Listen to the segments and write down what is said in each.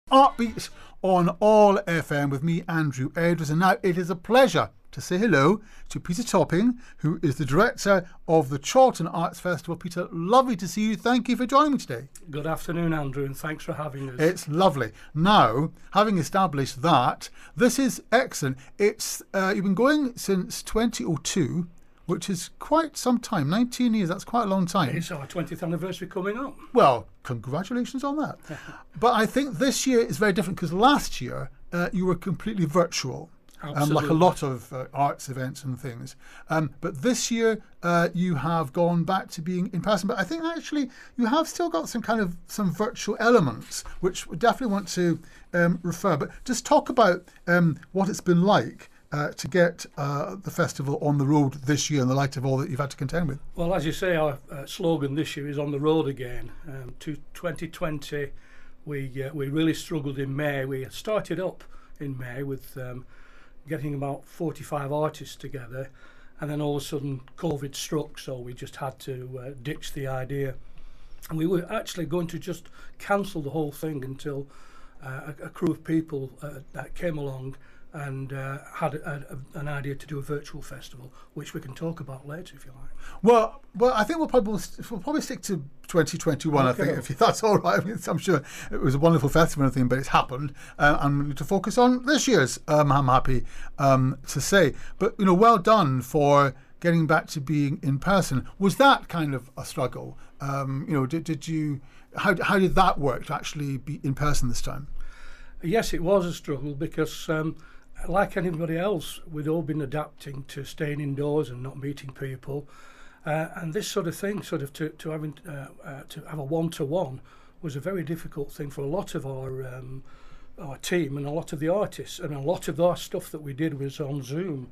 Heartbeats on All FM with me, Andrew Edwards. And now it is a pleasure to say hello to Peter Topping, who is the director of the Chorlton Arts Festival. Peter, lovely to see you. Thank you for joining me today. Good afternoon, Andrew, and thanks for having us. It's lovely. Now, having established that, this is excellent. It's you've been going since 2002, which is quite some time. 19 years, that's quite a long time. It's our 20th anniversary coming up. Well, congratulations on that. But I think this year is very different because last year you were completely virtual. Like a lot of arts events and things. But this year you have gone back to being in person. But I think actually you have still got some virtual elements, which we definitely want to refer. But just talk about what it's been like to get the festival on the road this year in the light of all that you've had to contend with. Well, as you say, our slogan this year is on the road again. To 2020, we really struggled in May. We started up in May with getting about 45 artists together, and then all of a sudden COVID struck, so we just had to ditch the idea. And we were actually going to just cancel the whole thing until a crew of people that came along and had an idea to do a virtual festival, which we can talk about later if you like. Well, I think we'll probably stick to 2021. Okay. I think if that's all right. I mean, I'm sure it was a wonderful festival and everything, but it's happened, and we need to focus on this year's. I'm happy to say, but well done for getting back to being in person. Was that kind of a struggle? Did you? How did that work to actually be in person this time? Yes, it was a struggle because, like anybody else, we'd all been adapting to staying indoors and not meeting people, and this sort of thing, to having to have a one-to-one, was a very difficult thing for a lot of our team and a lot of the artists, and a lot of our stuff that we did was on Zoom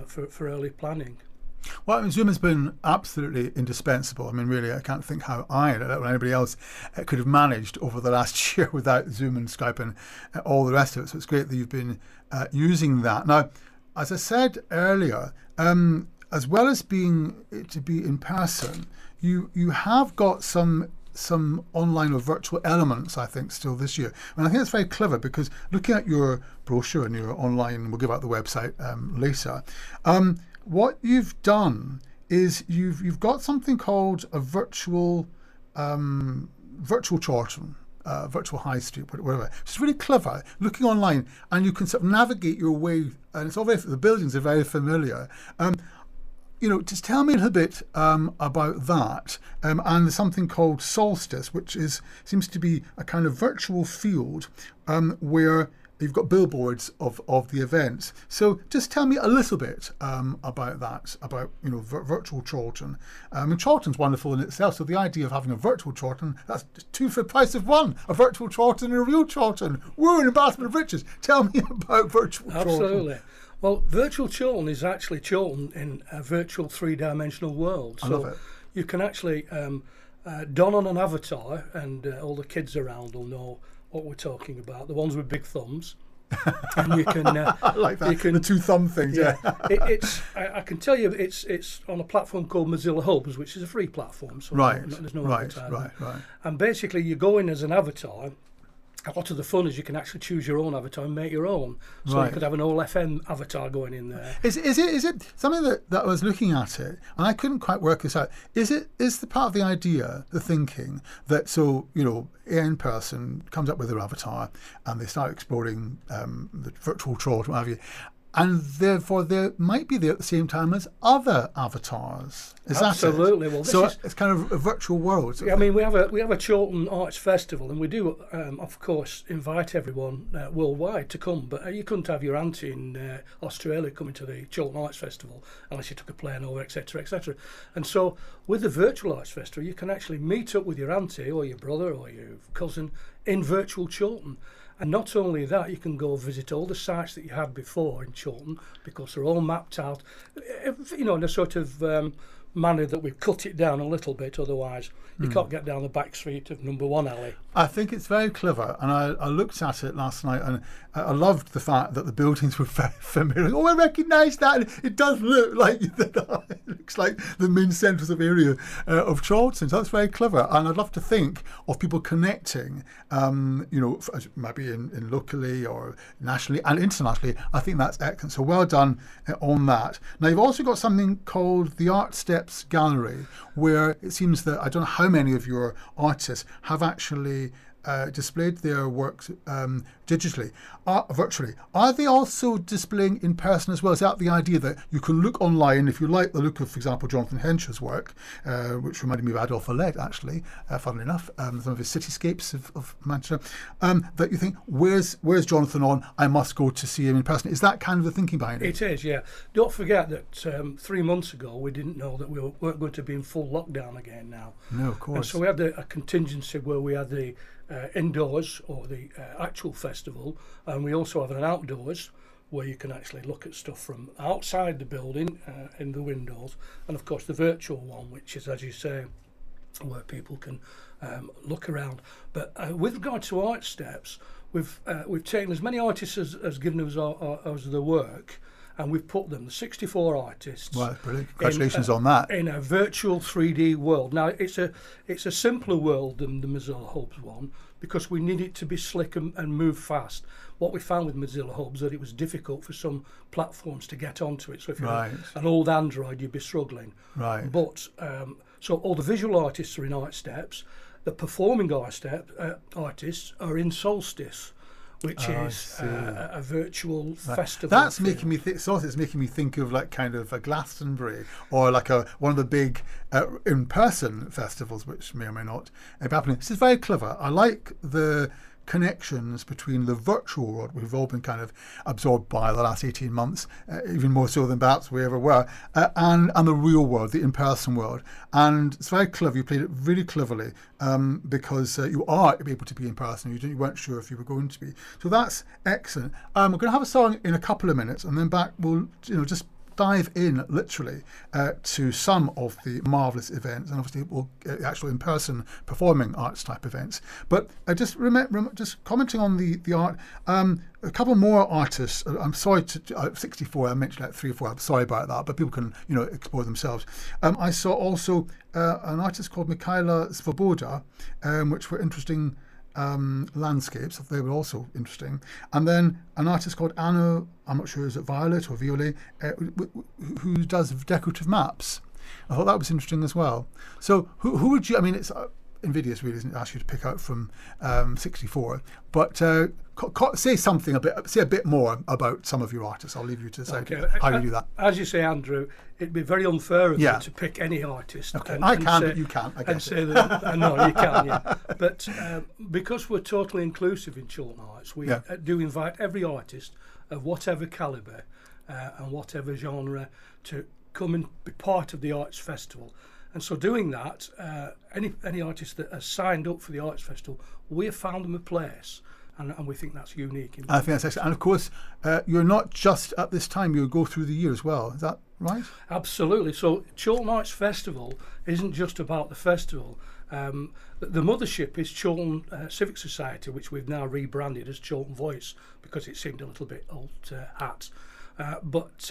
for early planning. Well, I mean, Zoom has been absolutely indispensable. I mean, really, I can't think how I or anybody else could have managed over the last year without Zoom and Skype and all the rest of it. So it's great that you've been using that. Now, as I said earlier, as well as being to be in person, you have got some online or virtual elements, I think, still this year. And I think it's very clever because looking at your brochure and your online, we'll give out the website later, what you've done is you've got something called a virtual Chorlton, virtual high street, whatever. It's really clever. Looking online, and you can sort of navigate your way, and it's all the buildings are very familiar. Just tell me a little bit about that. And there's something called Solstice, which seems to be a kind of virtual field where you've got billboards of the events. So just tell me a little bit about that, about virtual Chorlton. I mean, Chorlton's wonderful in itself. So the idea of having a virtual Chorlton, that's two for the price of one. A virtual Chorlton and a real Chorlton. We're an embarrassment of riches. Tell me about virtual Chorlton. Absolutely. Well, virtual Chorlton is actually Chorlton in a virtual three-dimensional world. I love it. You can actually don on an avatar, and all the kids around will know what we're talking about. The ones with big thumbs, and you can. I like that. The two thumb things. Yeah. I can tell you, it's on a platform called Mozilla Hubs, which is a free platform. So right. There's no advertising. Right. And basically, you go in as an avatar. A lot of the fun is you can actually choose your own avatar and make your own. So you could have an All FM avatar going in there. Is it something that I was looking at it and I couldn't quite work this out? Is the part of the idea, the thinking that in person comes up with their avatar and they start exploring the virtual Chorlton, what have you, and therefore there might be there at the same time as other avatars. Is Absolutely. That it? Well, it's kind of a virtual world. I mean, we have a Chorlton Arts Festival, and we do, of course, invite everyone worldwide to come. But you couldn't have your auntie in Australia coming to the Chorlton Arts Festival unless you took a plane over, etc., etc. And so, with the virtual Arts Festival, you can actually meet up with your auntie or your brother or your cousin in virtual Chorlton. And not only that, you can go visit all the sites that you had before in Chorlton because they're all mapped out, in a sort of manner that we've cut it down a little bit, otherwise you can't get down the back street of number 1 alley. I think it's very clever, and I looked at it last night, and I loved the fact that the buildings were very familiar. Oh, I recognise that. It does look like it looks like the main centres of area of Charlton. So that's very clever, and I'd love to think of people connecting, maybe in locally or nationally and internationally. I think that's excellent. So well done on that. Now you've also got something called the Art Steps Gallery, where it seems that I don't know how many of your artists have actually displayed their works digitally, virtually. Are they also displaying in person as well? Is that the idea that you can look online, if you like the look of, for example, Jonathan Henshaw's work, which reminded me of Adolphe Valette, actually, funnily enough, some of his cityscapes of Manchester, that you think, where's Jonathan on? I must go to see him in person. Is that kind of the thinking behind it? It is, yeah. Don't forget that 3 months ago we didn't know that we weren't going to be in full lockdown again now. No, of course. And so we had a contingency where we had the indoors, or the actual festival, and we also have an outdoors where you can actually look at stuff from outside the building in the windows, and of course the virtual one, which is, as you say, where people can look around. But with regard to Art Steps, we've taken as many artists as given us the work, and we've put them, the 64 artists. Well, brilliant. Congratulations on that. In a virtual 3D world. Now, it's a simpler world than the Mozilla Hubs one, because we need it to be slick and move fast. What we found with Mozilla Hubs, that it was difficult for some platforms to get onto it. So if you're an old Android, you'd be struggling. Right. But, so all the visual artists are in Art Steps. The performing artists are in Solstice, which is a virtual festival. That's making me think. It's making me think of like kind of a Glastonbury, or like one of the big in-person festivals, which may or may not be happening. This is very clever. I like the connections between the virtual world we've all been kind of absorbed by the last 18 months, even more so than perhaps we ever were, and the real world, the in-person world. And it's very clever. You played it really cleverly, because you are able to be in person. You weren't sure if you were going to be. So that's excellent. We're going to have a song in a couple of minutes, and then back we'll just dive in literally to some of the marvellous events, and obviously we'll actual in-person performing arts type events. But just just commenting on the art, a couple more artists. I'm sorry to 64. I mentioned like 3 or 4. I'm sorry about that, but people can explore themselves. I saw also an artist called Michaela Svoboda, which were interesting landscapes. They were also interesting. And then an artist called Anna, I'm not sure, is it Violet or Violet, who does decorative maps. I thought that was interesting as well. So who would you, I mean, it's invidious really, isn't it, to ask you to pick out from 64, but say a bit more about some of your artists. I'll leave you to decide how you do that. As you say, Andrew, it'd be very unfair of you to pick any artist. Okay, I can, but you can't. I guess. Say that, no, you can, yeah. But because we're totally inclusive in Chiltern Arts, we do invite every artist of whatever calibre and whatever genre to come and be part of the Arts Festival. And so doing that, any artist that has signed up for the Arts Festival, we have found them a place. And we think that's unique. I think that's excellent. And of course, you're not just at this time, you go through the year as well. Is that right? Absolutely. So Chiltern Arts Festival isn't just about the festival. The mothership is Chiltern Civic Society, which we've now rebranded as Chiltern Voice because it seemed a little bit old hat. But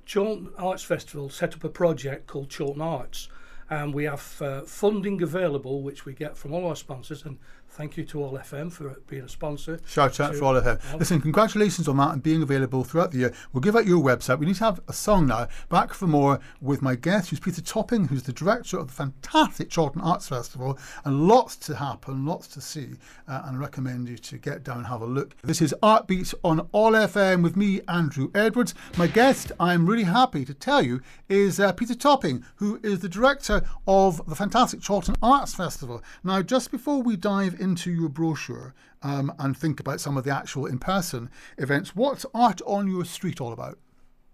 Chiltern Arts Festival set up a project called Chiltern Arts, and we have funding available, which we get from all our sponsors, and thank you to All FM for being a sponsor. Shout out for All FM. Listen, congratulations on that and being available throughout the year. We'll give out your website. We need to have a song now. Back for more with my guest, who's Peter Topping, who's the director of the fantastic Chiltern Arts Festival, and lots to happen, lots to see, and I recommend you to get down and have a look. This is Artbeat on All FM with me, Andrew Edwards. My guest, I'm really happy to tell you, is Peter Topping, who is the director of the fantastic Chiltern Arts Festival. Now, just before we dive into your brochure and think about some of the actual in-person events, what's Art on Your Street all about?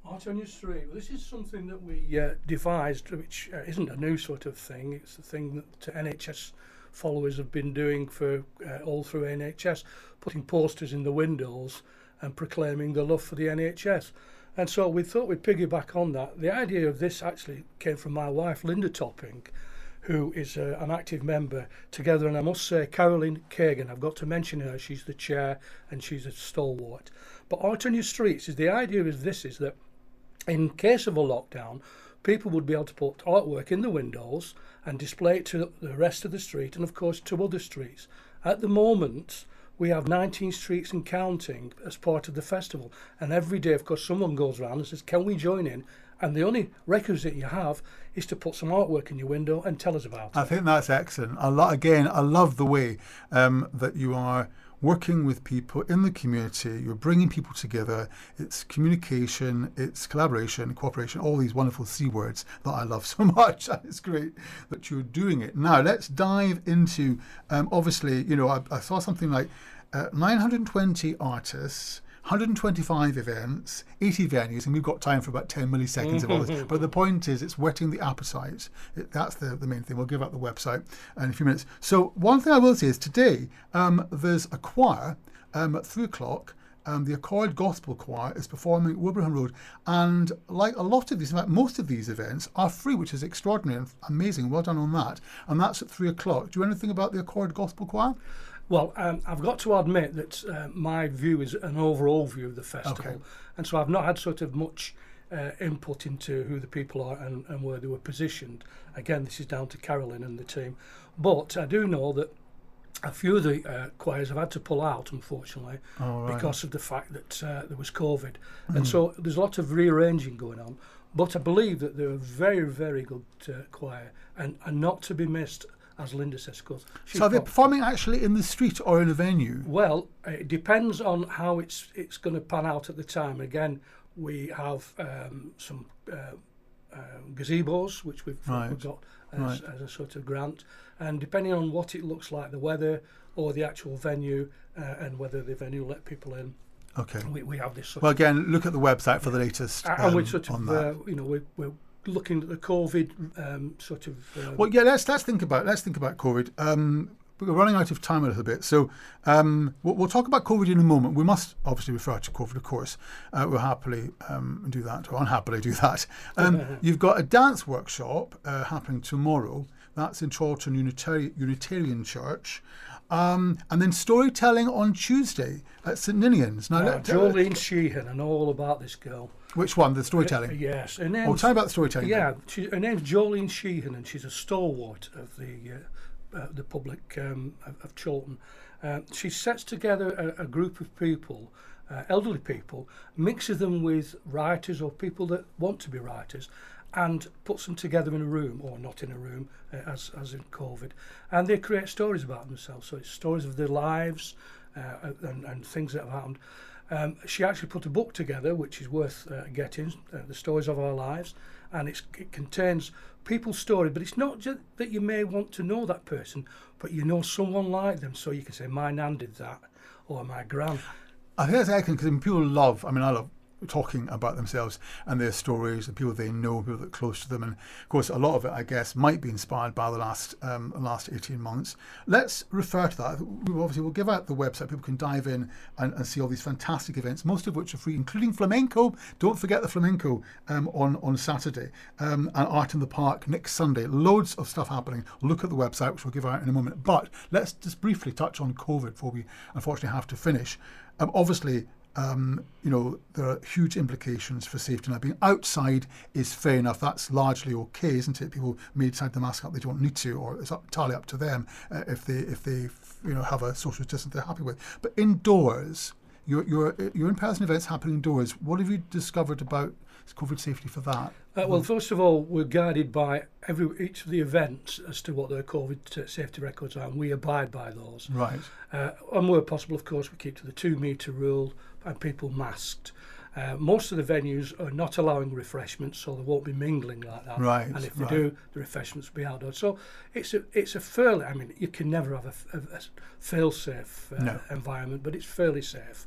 Art on Your Street. Well, this is something that we devised, which isn't a new sort of thing. It's the thing that NHS followers have been doing for all through NHS, putting posters in the windows and proclaiming the love for the NHS. And so we thought we'd piggyback on that. The idea of this actually came from my wife, Linda Topping, who is an active member together. And I must say, Caroline Kagan, I've got to mention her, she's the chair and she's a stalwart. But Art on Your Streets, is the idea is this, is that in case of a lockdown, people would be able to put artwork in the windows and display it to the rest of the street and, of course, to other streets. At the moment, we have 19 streets and counting as part of the festival. And every day, of course, someone goes around and says, can we join in? And the only requisite you have is to put some artwork in your window and tell us about it. I think that's excellent. I love the way that you are working with people in the community. You're bringing people together. It's communication, it's collaboration, cooperation, all these wonderful C words that I love so much. It's great that you're doing it. Now, let's dive into, obviously, I saw something like 920 artists, 125 events, 80 venues, and we've got time for about 10 milliseconds of all this. But the point is, it's whetting the appetite. That's the main thing. We'll give out the website in a few minutes. So one thing I will say is today, there's a choir at 3 o'clock. The Accord Gospel Choir is performing at Wilbraham Road. And like a lot of these, in fact, most of these events are free, which is extraordinary and amazing. Well done on that. And that's at 3 o'clock. Do you know anything about the Accord Gospel Choir? Well, I've got to admit that my view is an overall view of the festival. Okay. And so I've not had sort of much input into who the people are and where they were positioned. Again, this is down to Carolyn and the team. But I do know that a few of the choirs have had to pull out, unfortunately, because of the fact that there was COVID. And so there's a lot of rearranging going on. But I believe that they're a very, very good choir and not to be missed, as Linda says, of course. So are they performing actually in the street or in a venue? Well, it depends on how it's going to pan out at the time. Again, we have some gazebos, which we've got as a sort of grant. And depending on what it looks like, the weather or the actual venue, and whether the venue let people in. Okay. We have this sort well, again, look at the website for the latest and we're sort on of, that. We're looking at the COVID sort of. Well, yeah, let's think about COVID. We're running out of time a little bit, so we'll talk about COVID in a moment. We must obviously refer to COVID, of course. We'll happily do that, or unhappily do that. You've got a dance workshop happening tomorrow. That's in Chorlton Unitarian Church. And then storytelling on Tuesday at St Ninian's. Now, Jolene Sheehan, and all about this girl. Which one? The storytelling? Yes. Tell me about the storytelling. Yeah, her name's Jolene Sheehan, and she's a stalwart of the public of Chorlton. She sets together a group of people, elderly people, mixes them with writers or people that want to be writers, and puts them together in a room, or not in a room, as in COVID, and they create stories about themselves. So it's stories of their lives and things that have happened. She actually put a book together, which is worth getting, The Stories of Our Lives, and it contains people's stories, but it's not just that you may want to know that person, but you know someone like them, so you can say, my nan did that, or my gran. I think that's excellent, because people love, I love talking about themselves and their stories, the people they know, people that are close to them, and of course a lot of it, I guess, might be inspired by the last 18 months. Let's refer to that. We'll give out the website. People can dive in and see all these fantastic events, most of which are free, including flamenco. Don't forget the flamenco on Saturday, and Art in the Park next Sunday. Loads of stuff happening. Look at the website, which we'll give out in a moment. But let's just briefly touch on COVID before we unfortunately have to finish. Obviously, there are huge implications for safety. Now, being outside is fair enough. That's largely okay, isn't it? People may decide to mask up; they don't need to, or it's entirely up to them if they have a social distance they're happy with. But indoors, your in-person events happening indoors. What have you discovered about COVID safety for that? Well, first of all, we're guided by each of the events as to what their COVID safety records are, and we abide by those. Right. And where possible, of course, we keep to the 2-metre rule and people masked. Most of the venues are not allowing refreshments, so there won't be mingling like that. Right. And if they do, the refreshments will be outdoors. So it's a fairly, you can never have a fail-safe environment, but it's fairly safe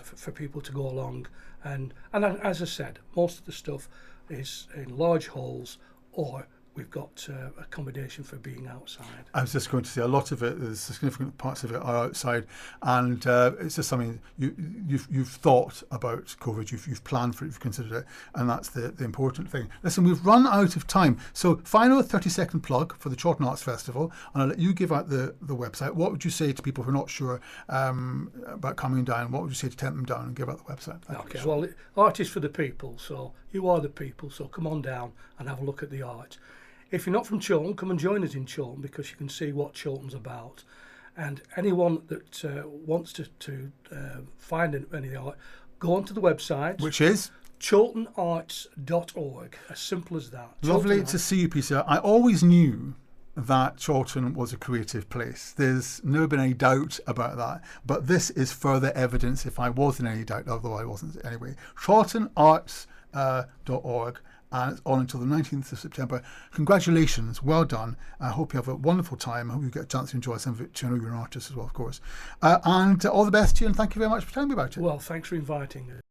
for people to go along. And as I said, most of the stuff is in large halls or we've got accommodation for being outside. I was just going to say a lot of it, there's significant parts of it are outside, and it's just something you've thought about COVID, you've planned for it, you've considered it, and that's the important thing. Listen, we've run out of time, so final 30-second plug for the Chorlton Arts Festival, and I'll let you give out the website. What would you say to people who are not sure about coming down? What would you say to tempt them down, and give out the website? Okay, well, art is for the people, so you are the people, so come on down and have a look at the art. If you're not from Chorlton, come and join us in Chorlton, because you can see what Chorlton's about. And anyone that wants to find any of the art, go onto the website. Which is? chorltonarts.org. As simple as that. Lovely to see you, Peter. I always knew that Chorlton was a creative place. There's never been any doubt about that. But this is further evidence, if I was in any doubt, although I wasn't anyway. chorltonarts.org. And it's on until the 19th of September. Congratulations, well done. I hope you have a wonderful time. I hope you get a chance to enjoy some of it. I know you're an artist as well, of course. And all the best to you, and thank you very much for telling me about it. Well, thanks for inviting us.